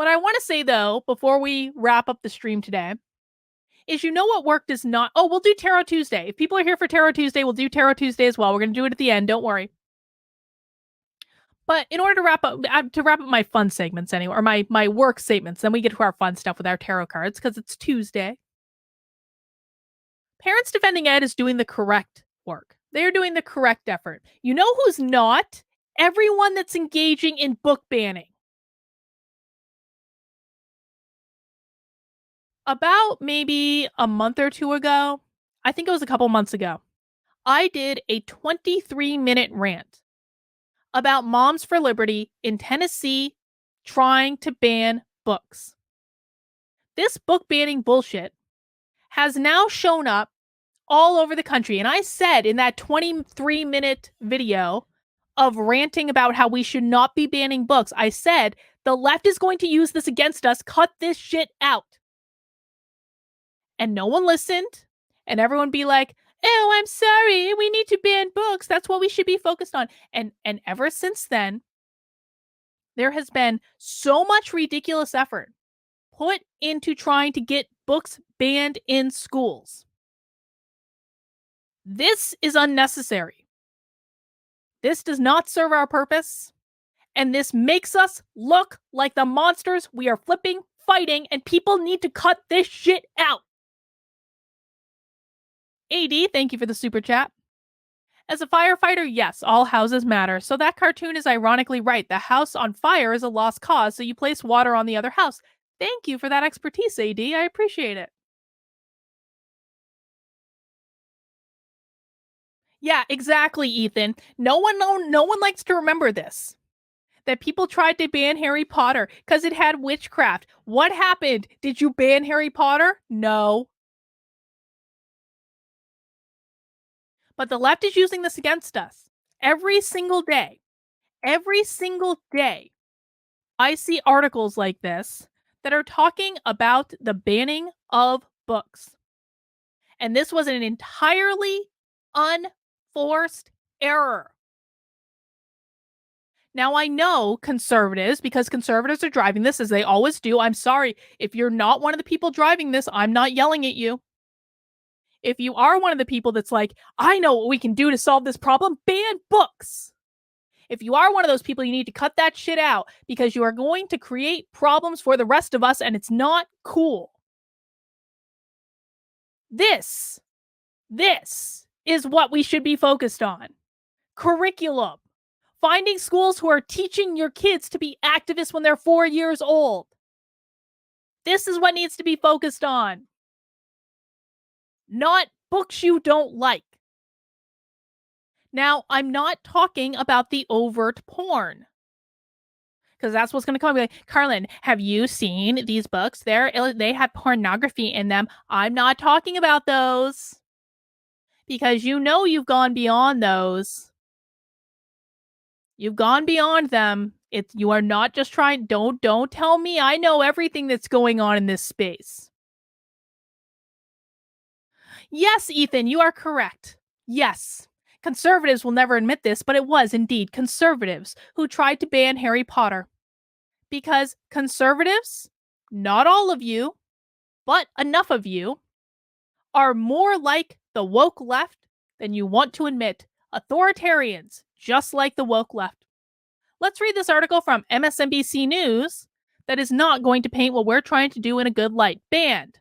What I want to say though, before we wrap up the stream today, is you know what work does not. Oh, we'll do Tarot Tuesday. If people are here for Tarot Tuesday, we'll do Tarot Tuesday as well. We're going to do it at the end. Don't worry. But in order to wrap up my fun segments anyway, or my work statements, then we get to our fun stuff with our tarot cards because it's Tuesday. Parents Defending Ed is doing the correct work. They are doing the correct effort. You know who's not? Everyone that's engaging in book banning. About maybe a month or two ago, I think it was a couple months ago, I did a 23-minute rant about Moms for Liberty in Tennessee trying to ban books. This book banning bullshit has now shown up all over the country. And I said in that 23-minute video of ranting about how we should not be banning books, I said, the left is going to use this against us. Cut this shit out. And no one listened. And everyone be like, oh, I'm sorry. We need to ban books. That's what we should be focused on. And ever since then, there has been so much ridiculous effort put into trying to get books banned in schools. This is unnecessary. This does not serve our purpose. And this makes us look like the monsters we are flipping, fighting, and people need to cut this shit out. AD, thank you for the super chat. As a firefighter, yes, all houses matter. So that cartoon is ironically right. The house on fire is a lost cause, so you place water on the other house. Thank you for that expertise, AD. I appreciate it. Yeah, exactly, Ethan. No one likes to remember this. That people tried to ban Harry Potter because it had witchcraft. What happened? Did you ban Harry Potter? No. But the left is using this against us. Every single day. Every single day. I see articles like this that are talking about the banning of books. And this was an entirely unforced error. Now, I know conservatives, because conservatives are driving this as they always do. I'm sorry. If you're not one of the people driving this, I'm not yelling at you. If you are one of the people that's like, I know what we can do to solve this problem, ban books. If you are one of those people, you need to cut that shit out because you are going to create problems for the rest of us and it's not cool. This is what we should be focused on. Curriculum. Finding schools who are teaching your kids to be activists when they're 4 years old. This is what needs to be focused on. Not books you don't like. Now, I'm not talking about the overt porn. Because that's what's going to come. Like, Carlin, have you seen these books? They have pornography in them. I'm not talking about those. Because you know you've gone beyond those. You've gone beyond them. You are not just trying. Don't tell me I know everything that's going on in this space. Yes, Ethan, you are correct. Yes. Conservatives will never admit this, but it was indeed conservatives who tried to ban Harry Potter. Because conservatives, not all of you, but enough of you, are more like the woke left than you want to admit. Authoritarians, just like the woke left. Let's read this article from MSNBC News that is not going to paint what we're trying to do in a good light. Banned.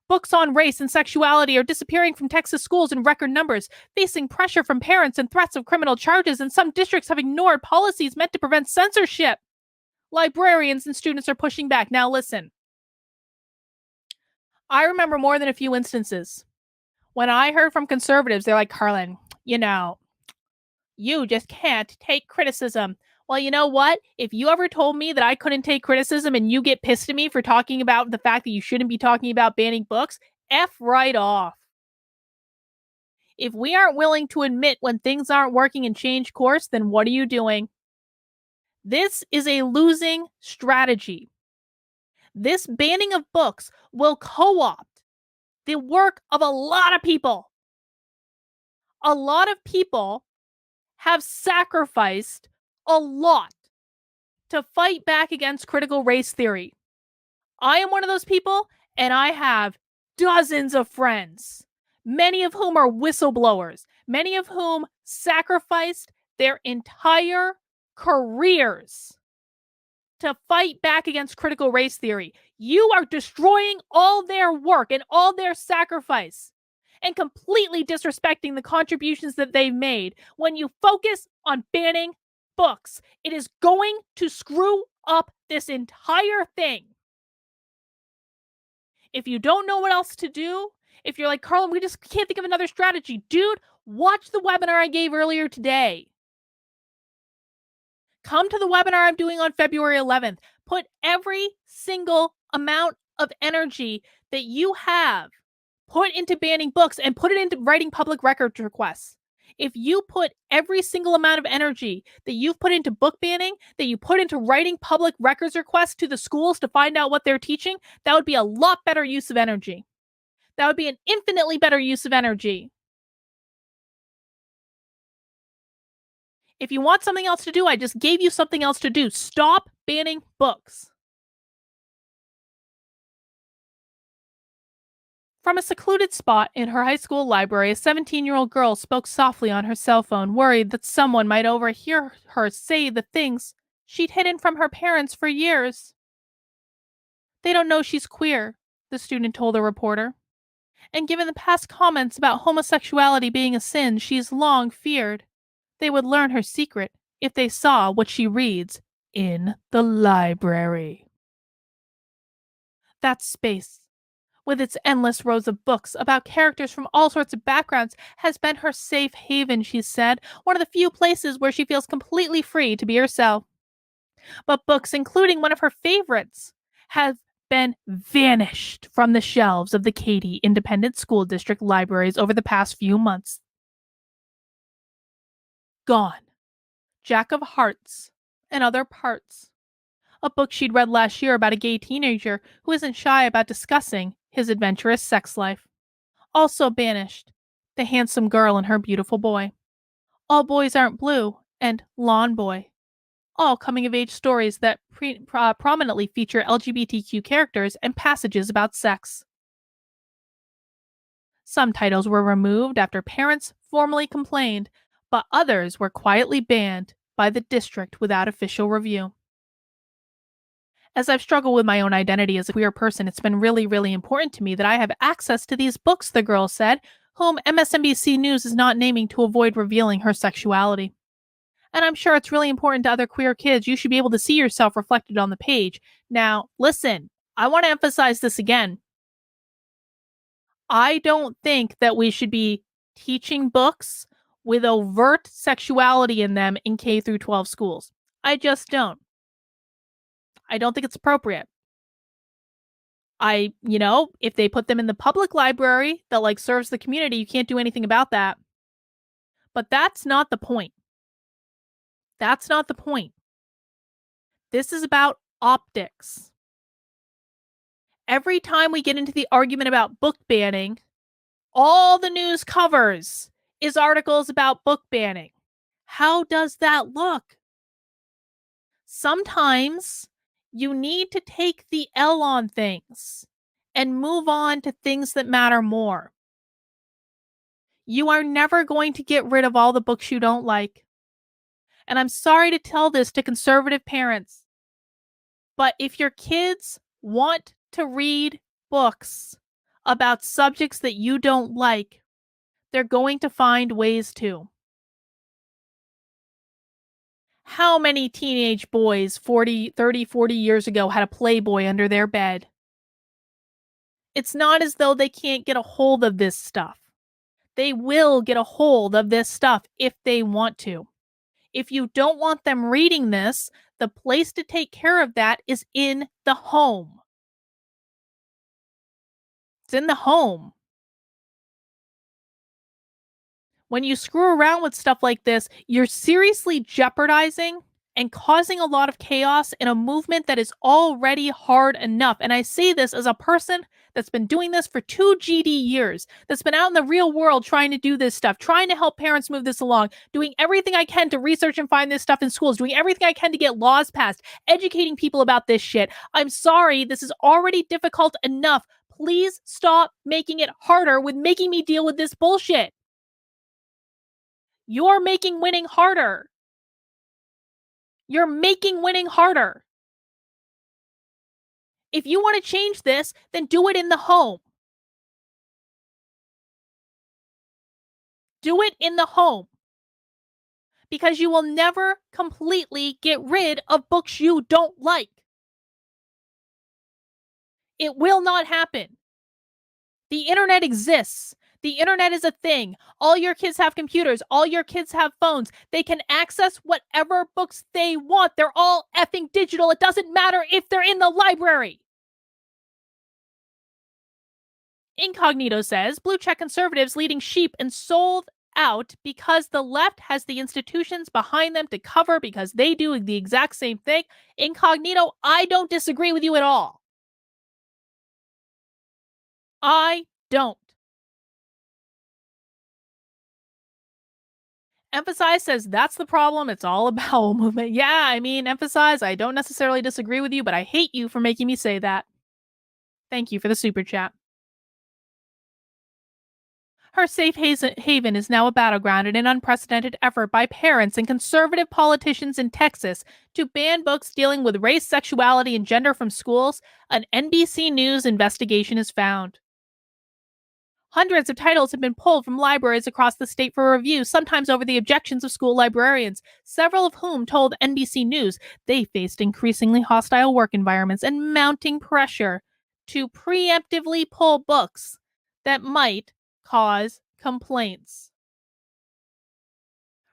Books on race and sexuality are disappearing from Texas schools in record numbers, facing pressure from parents and threats of criminal charges, and some districts have ignored policies meant to prevent censorship. Librarians and students are pushing back. Now listen. I remember more than a few instances. When I heard from conservatives, they're like, Carlin, you just can't take criticism. Well, you know what? If you ever told me that I couldn't take criticism and you get pissed at me for talking about the fact that you shouldn't be talking about banning books, F right off. If we aren't willing to admit when things aren't working and change course, then what are you doing? This is a losing strategy. This banning of books will co-opt the work of a lot of people. A lot of people have sacrificed a lot to fight back against critical race theory. I am one of those people, and I have dozens of friends, many of whom are whistleblowers, many of whom sacrificed their entire careers to fight back against critical race theory. You are destroying all their work and all their sacrifice and completely disrespecting the contributions that they've made when you focus on banning books. It is going to screw up this entire thing. If you don't know what else to do, if you're like, Carlin, we just can't think of another strategy, dude, watch the webinar I gave earlier today. Come to the webinar I'm doing on February 11th. Put every single amount of energy that you have put into banning books and put it into writing public records requests. If you put every single amount of energy that you've put into book banning, that you put into writing public records requests to the schools to find out what they're teaching, that would be a lot better use of energy. That would be an infinitely better use of energy. If you want something else to do, I just gave you something else to do. Stop banning books. From a secluded spot in her high school library, a 17-year-old girl spoke softly on her cell phone, worried that someone might overhear her say the things she'd hidden from her parents for years. They don't know she's queer, the student told a reporter. And given the past comments about homosexuality being a sin she's long feared, they would learn her secret if they saw what she reads in the library. That space, with its endless rows of books about characters from all sorts of backgrounds, has been her safe haven, she said, one of the few places where she feels completely free to be herself. But books, including one of her favorites, have been vanished from the shelves of the Katy Independent School District libraries over the past few months. Gone. Jack of Hearts and Other Parts, a book she'd read last year about a gay teenager who isn't shy about discussing his adventurous sex life. Also banished, The Handsome Girl and Her Beautiful Boy, All Boys Aren't Blue, and Lawn Boy, all coming-of-age stories that prominently feature LGBTQ characters and passages about sex. Some titles were removed after parents formally complained, but others were quietly banned by the district without official review. As I've struggled with my own identity as a queer person, it's been really, really important to me that I have access to these books, the girl said, whom MSNBC News is not naming to avoid revealing her sexuality. And I'm sure it's really important to other queer kids. You should be able to see yourself reflected on the page. Now, listen, I want to emphasize this again. I don't think that we should be teaching books with overt sexuality in them in K through 12 schools. I just don't. I don't think it's appropriate. If they put them in the public library that serves the community, you can't do anything about that. But that's not the point. That's not the point. This is about optics. Every time we get into the argument about book banning, all the news covers is articles about book banning. How does that look? Sometimes you need to take the L on things and move on to things that matter more. You are never going to get rid of all the books you don't like. And I'm sorry to tell this to conservative parents, but if your kids want to read books about subjects that you don't like, they're going to find ways to. How many teenage boys 40 years ago had a Playboy under their bed? It's not as though they can't get a hold of this stuff. They will get a hold of this stuff if they want to. If you don't want them reading this, the place to take care of that is in the home. It's in the home. When you screw around with stuff like this, you're seriously jeopardizing and causing a lot of chaos in a movement that is already hard enough. And I say this as a person that's been doing this for 2 years, that's been out in the real world trying to do this stuff, trying to help parents move this along, doing everything I can to research and find this stuff in schools, doing everything I can to get laws passed, educating people about this shit. I'm sorry, this is already difficult enough. Please stop making it harder with making me deal with this bullshit. You're making winning harder. You're making winning harder. If you want to change this, then do it in the home. Do it in the home. Because you will never completely get rid of books you don't like. It will not happen. The internet exists. The internet is a thing. All your kids have computers. All your kids have phones. They can access whatever books they want. They're all effing digital. It doesn't matter if they're in the library. Incognito says, blue check conservatives leading sheep and sold out because the left has the institutions behind them to cover because they do the exact same thing. Incognito, I don't disagree with you at all. I don't. Emphasize says that's the problem. It's all a bowel movement. Yeah, I mean, Emphasize, I don't necessarily disagree with you, but I hate you for making me say that. Thank you for the super chat. Her safe haven is now a battleground in an unprecedented effort by parents and conservative politicians in Texas to ban books dealing with race, sexuality, and gender from schools, an NBC News investigation has found. Hundreds of titles have been pulled from libraries across the state for review, sometimes over the objections of school librarians, several of whom told NBC News they faced increasingly hostile work environments and mounting pressure to preemptively pull books that might cause complaints.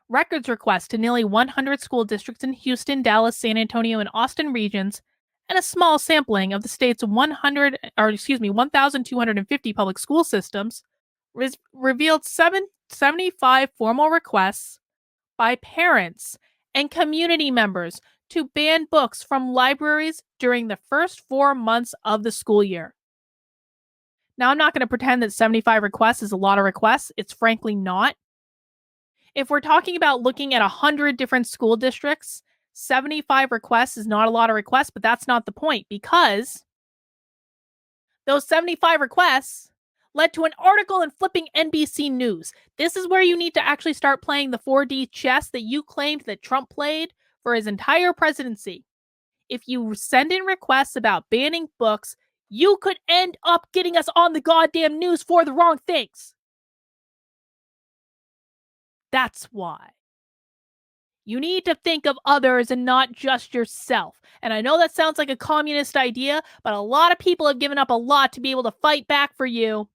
Records requests to nearly 100 school districts in Houston, Dallas, San Antonio, and Austin regions, and a small sampling of the state's 1,250 public school systems, revealed 75 formal requests by parents and community members to ban books from libraries during the first 4 months of the school year. Now, I'm not going to pretend that 75 requests is a lot of requests. It's frankly not. If we're talking about looking at 100 different school districts, 75 requests is not a lot of requests, but that's not the point because those 75 requests led to an article in flipping NBC News. This is where you need to actually start playing the 4D chess that you claimed that Trump played for his entire presidency. If you send in requests about banning books, you could end up getting us on the goddamn news for the wrong things. That's why. You need to think of others and not just yourself. And I know that sounds like a communist idea, but a lot of people have given up a lot to be able to fight back for you.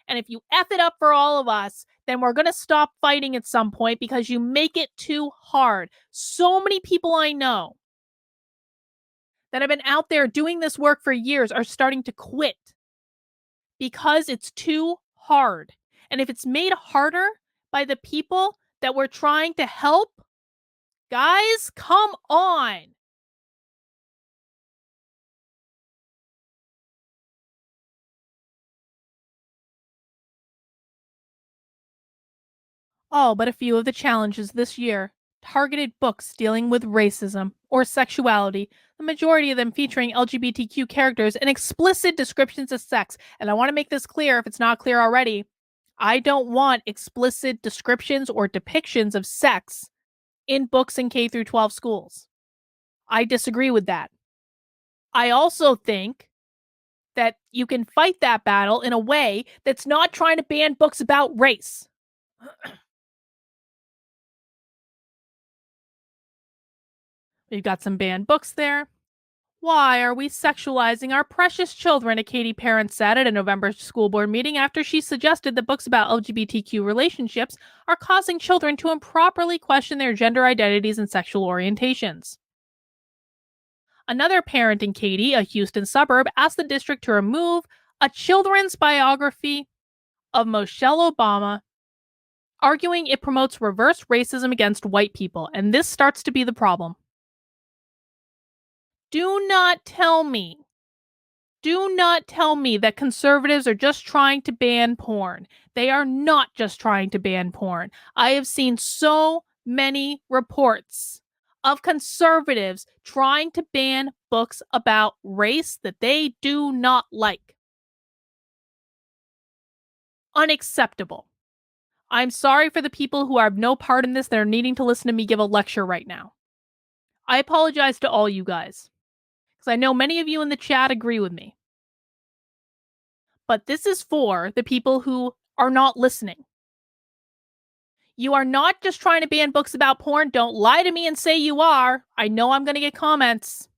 And if you F it up for all of us, then we're going to stop fighting at some point because you make it too hard. So many people I know that have been out there doing this work for years are starting to quit because it's too hard. And if it's made harder by the people that we're trying to help, guys, come on. All but a few of the challenges this year targeted books dealing with racism or sexuality, the majority of them featuring LGBTQ characters and explicit descriptions of sex. And I want to make this clear if it's not clear already. I don't want explicit descriptions or depictions of sex in books in K through 12 schools. I disagree with that. I also think that you can fight that battle in a way that's not trying to ban books about race. We've got some banned books there. Why are we sexualizing our precious children? A Katie parent said at a November school board meeting after she suggested that books about LGBTQ relationships are causing children to improperly question their gender identities and sexual orientations. Another parent in Katy, a Houston suburb, asked the district to remove a children's biography of Michelle Obama arguing it promotes reverse racism against white people, and this starts to be the problem. Do not tell me Do not tell me that conservatives are just trying to ban porn. They are not just trying to ban porn. I have seen so many reports of conservatives trying to ban books about race that they do not like. Unacceptable. I'm sorry for the people who have no part in this that are needing to listen to me give a lecture right now. I apologize to all you guys, because I know many of you in the chat agree with me. But this is for the people who are not listening. You are not just trying to ban books about porn. Don't lie to me and say you are. I know I'm going to get comments.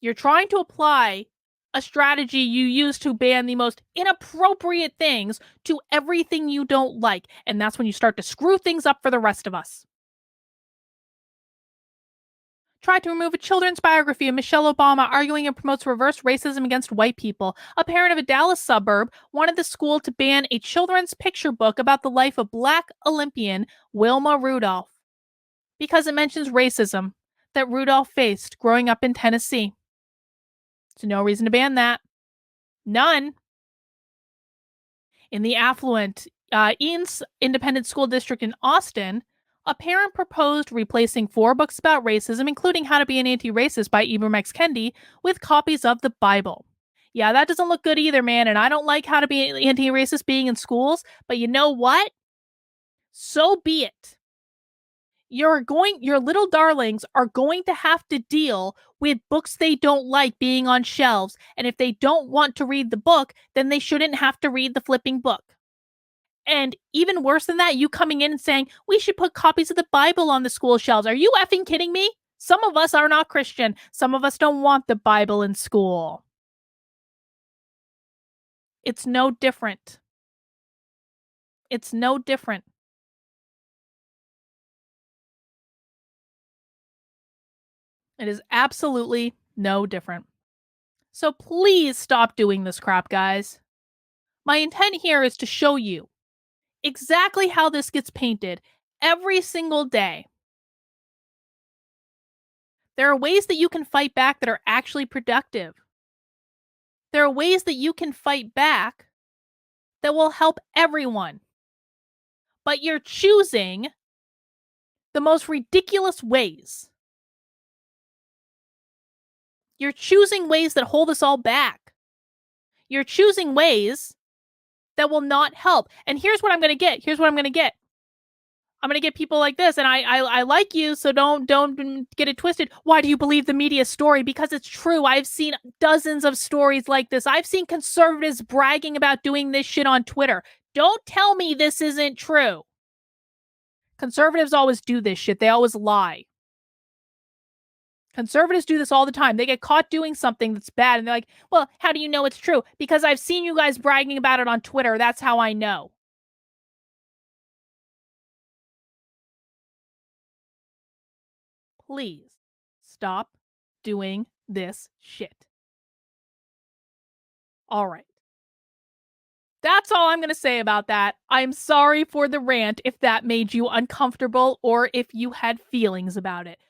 You're trying to apply a strategy you use to ban the most inappropriate things to everything you don't like. And that's when you start to screw things up for the rest of us. Tried to remove a children's biography of Michelle Obama, arguing it promotes reverse racism against white people. A parent of a Dallas suburb wanted the school to ban a children's picture book about the life of Black Olympian Wilma Rudolph because it mentions racism that Rudolph faced growing up in Tennessee. There's no reason to ban that. None. In the affluent Eanes Independent School District in Austin, a parent proposed replacing 4 books about racism, including How to Be an Anti-Racist by Ibram X. Kendi, with copies of the Bible. Yeah, that doesn't look good either, man, and I don't like How to Be an Anti-Racist being in schools, but you know what? So be it. Your little darlings are going to have to deal with books they don't like being on shelves, and if they don't want to read the book, then they shouldn't have to read the flipping book. And even worse than that, you coming in and saying, we should put copies of the Bible on the school shelves. Are you effing kidding me? Some of us are not Christian. Some of us don't want the Bible in school. It's no different. It's no different. It is absolutely no different. So please stop doing this crap, guys. My intent here is to show you exactly how this gets painted every single day. There are ways that you can fight back that are actually productive. There are ways that you can fight back that will help everyone. But you're choosing the most ridiculous ways. You're choosing ways that hold us all back. You're choosing ways that will not help. And here's what I'm going to get. I'm going to get people like this, and I like you, so don't get it twisted. Why do you believe the media story? Because it's true. I've seen dozens of stories like this. I've seen conservatives bragging about doing this shit on Twitter. Don't tell me this isn't true. Conservatives always do this shit. They always lie. Conservatives do this all the time. They get caught doing something that's bad, and they're like, well, how do you know it's true? Because I've seen you guys bragging about it on Twitter. That's how I know. Please stop doing this shit. All right. That's all I'm going to say about that. I'm sorry for the rant if that made you uncomfortable or if you had feelings about it.